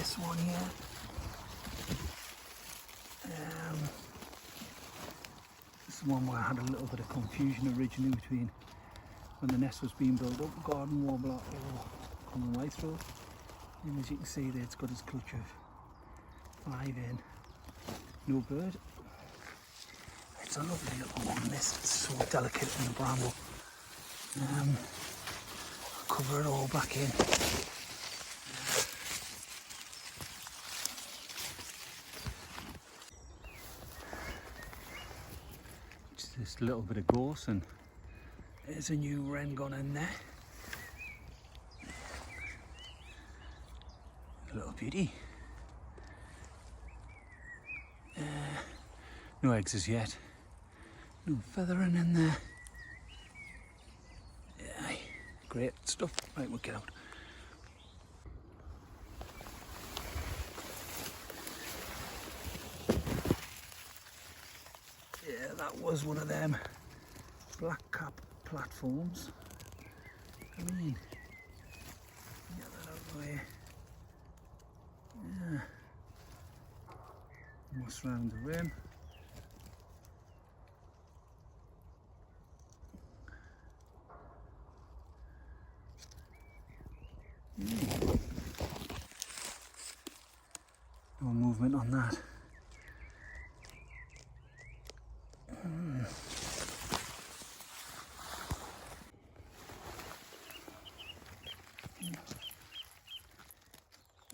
this one here. This is one where I had a little bit of confusion originally between when the nest was being built up, garden warbler or common whitethroat. And as you can see there, it's got its clutch of 5 in. No bird. It's a lovely little one, this. It's so delicate in the bramble. I'll cover it all back in. Just this little bit of gorse, and there's a new wren gone in there. A little beauty. No eggs as yet. No feathering in there. Yeah, great stuff. Right, we'll get out. Yeah, that was one of them black cap platforms. Come in. Get that out of the way. Yeah. Moss round the rim. No movement on that.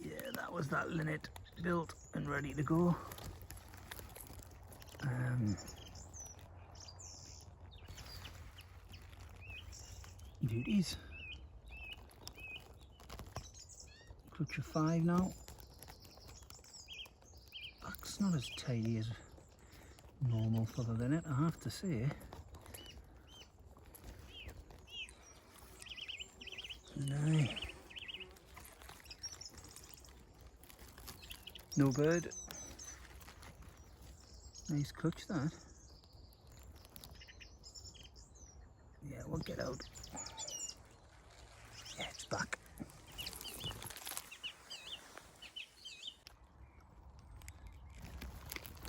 Yeah, that was that linnet built and ready to go. Duties. Clutch of 5 now. Back's not as tidy as normal for the linnet, I have to say. No. No bird. Nice clutch that. Yeah, we'll get out. Yeah, it's back.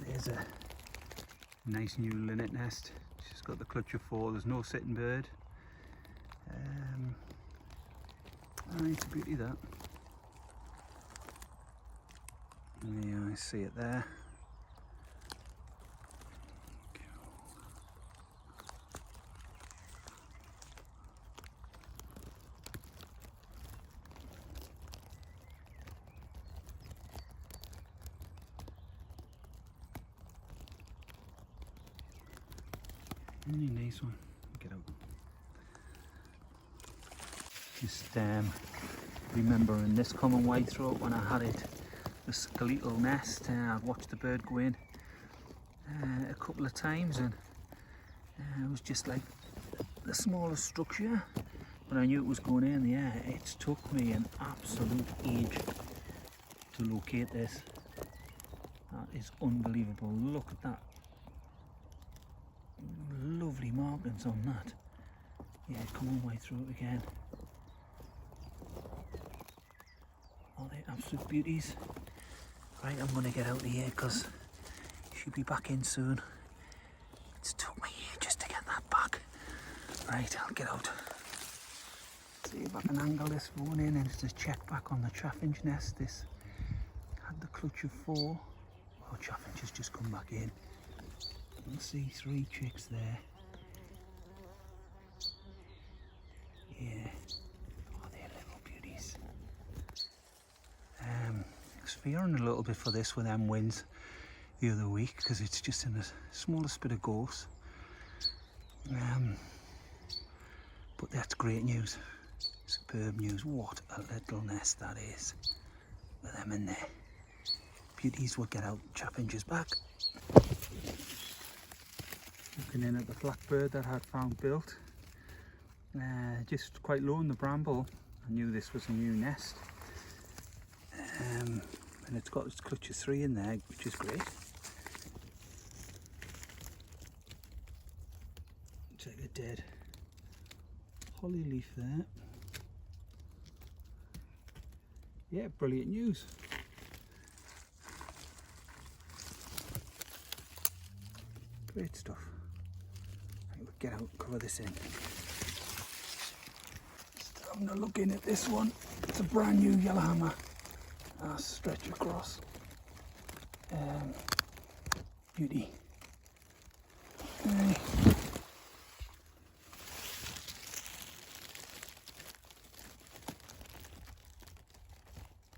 There's a nice new linnet nest. She's got the clutch of 4. There's no sitting bird. It's a beauty, that. Yeah, I see it there. Really nice one. Get out. Just remembering this common whitethroat when I had it, the skeletal nest. I'd watched the bird go in a couple of times, and it was just like the smallest structure, but I knew it was going in. Yeah, it took me an absolute age to locate this. That is unbelievable. Look at that. Lovely markings on that. Yeah, come on, whitethroat again. Oh, they're absolute beauties. Right, I'm going to get out of here because she'll be back in soon. It's took me ages to get that back. Right, I'll get out. See if I can angle this one in, and it's a check back on the chaffinch nest. This had the clutch of 4. Oh, chaffinch has just come back in. You can see 3 chicks there. Yeah. Oh, they're little beauties. I was fearing a little bit for this with them winds the other week because it's just in the smallest bit of gorse. But that's great news. Superb news. What a little nest that is. With them in there. Beauties will get out. Chaffinch's back. Looking in at the blackbird that I had found built. Just quite low in the bramble. I knew this was a new nest. And it's got its clutch of 3 in there, which is great. It's like a dead holly leaf there. Yeah, brilliant news. Great stuff. Right, we'll get out, cover this in. Just having a look in at this one. It's a brand new Yellowhammer. Stretch across. Beauty. Okay.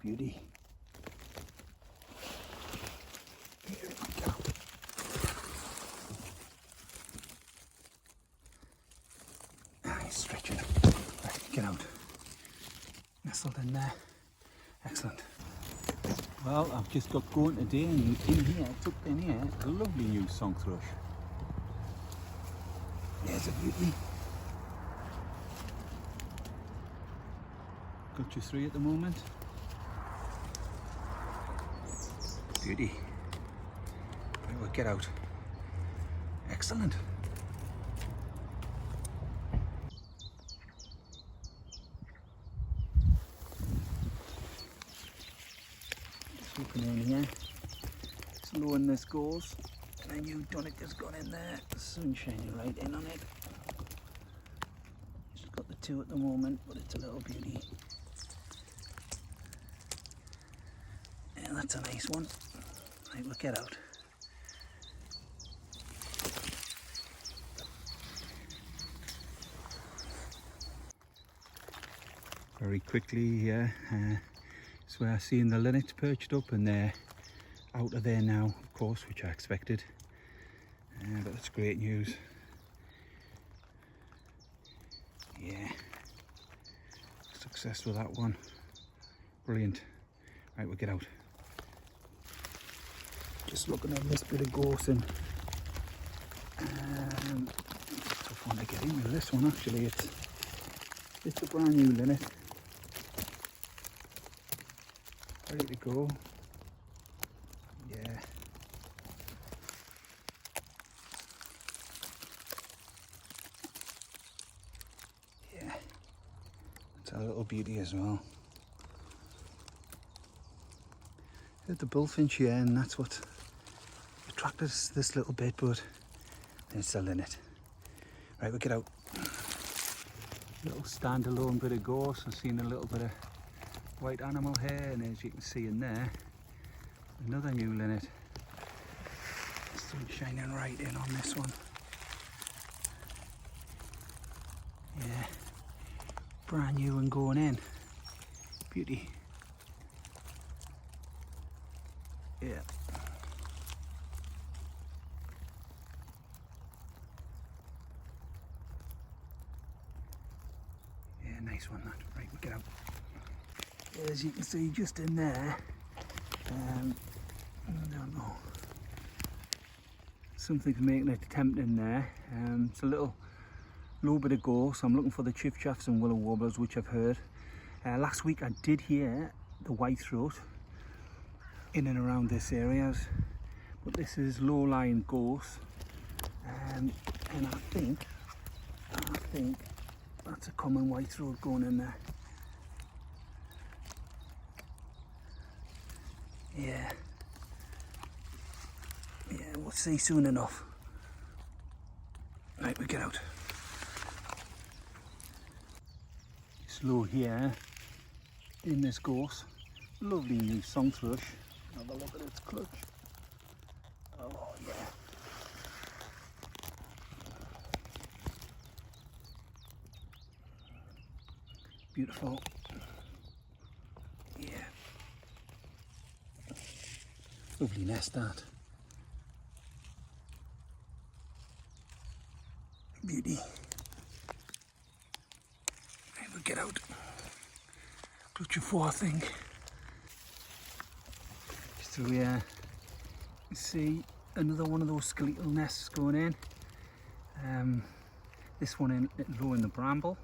Beauty. Here we go. Nice, stretch it. Right, get out. Nestled in there. Excellent. Well, I've just got going today, and in here, tucked in here, a lovely new song thrush. There's a beauty. Got you 3 at the moment. Beauty. Right, we'll get out. Excellent. Just looking in here. Slow in this goes. And then you done it, just gone in there. The sun's shining right in on it. Just got the 2 at the moment, but it's a little beauty. Yeah, that's a nice one. Right, we'll get out. Very quickly here, it's where I've seen the linnets perched up, and they're out of there now, of course, which I expected. But that's great news. Yeah, success with that one. Brilliant. Right, we'll get out. Just looking at this bit of gorsing. Tough one to get in with this one, actually. It's a brand new linnet. Ready to go. Yeah. Yeah. It's a little beauty as well. Heard the bullfinch here, and that's what attracted us this little bit, but it's a linnet. Right, we'll get out. Little standalone bit of gorse. I've seen a little bit of white animal here, and as you can see in there, another new linnet. Sun shining right in on this one. Yeah, brand new and going in. Beauty. Yeah. Yeah, nice one that. Right, we'll get out. As you can see, just in there, I don't know, something's making an attempt in there. It's a little low bit of gorse. I'm looking for the chiffchaffs and willow warblers, which I've heard. Last week I did hear the whitethroat in and around this area, but this is low-lying gorse, and I think that's a common whitethroat going in there. Yeah, we'll see soon enough. Right, we get out. Slow here in this gorse. Lovely new song thrush. Have a look at its clutch. Oh yeah. Beautiful. Yeah. Lovely nest that. Beauty. Right, we'll get out. Clutch of 4, I think. So yeah, you see another one of those skeletal nests going in. This one in low in the bramble.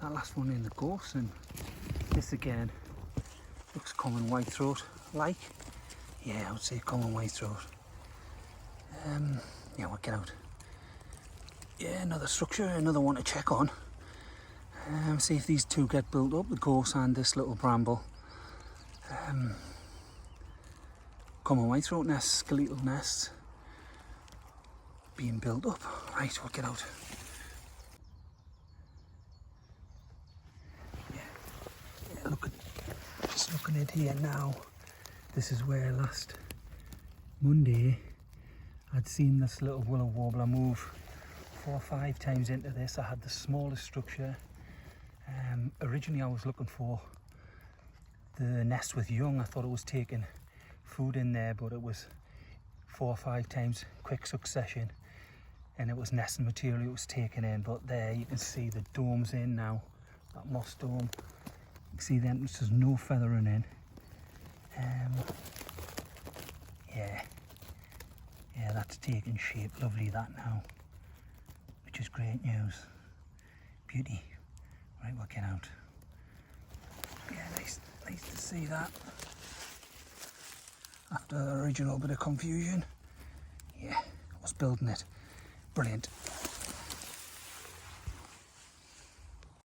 That last one in the gorse, and this again looks common whitethroat like. Yeah, I would say common whitethroat. Yeah, we'll get out. Yeah, another structure, another one to check on. See if these two get built up, the gorse and this little bramble. common whitethroat nests, skeletal nests being built up. Right, we'll get out. Yeah, look at, just looking at here now. This is where last Monday I'd seen this little willow warbler move 4 or 5 times into this. I had the smallest structure. Originally I was looking for the nest with young. I thought it was taking food in there, but it was 4 or 5 times quick succession, and it was nesting material it was taking in. But there you can see the dome's in now, that moss dome. You can see the entrance, there's no feathering in. Yeah, that's taking shape. Lovely that now, which is great news. Beauty. Right, we'll get out. Yeah, nice to see that. After the original bit of confusion. Yeah, I was building it. Brilliant.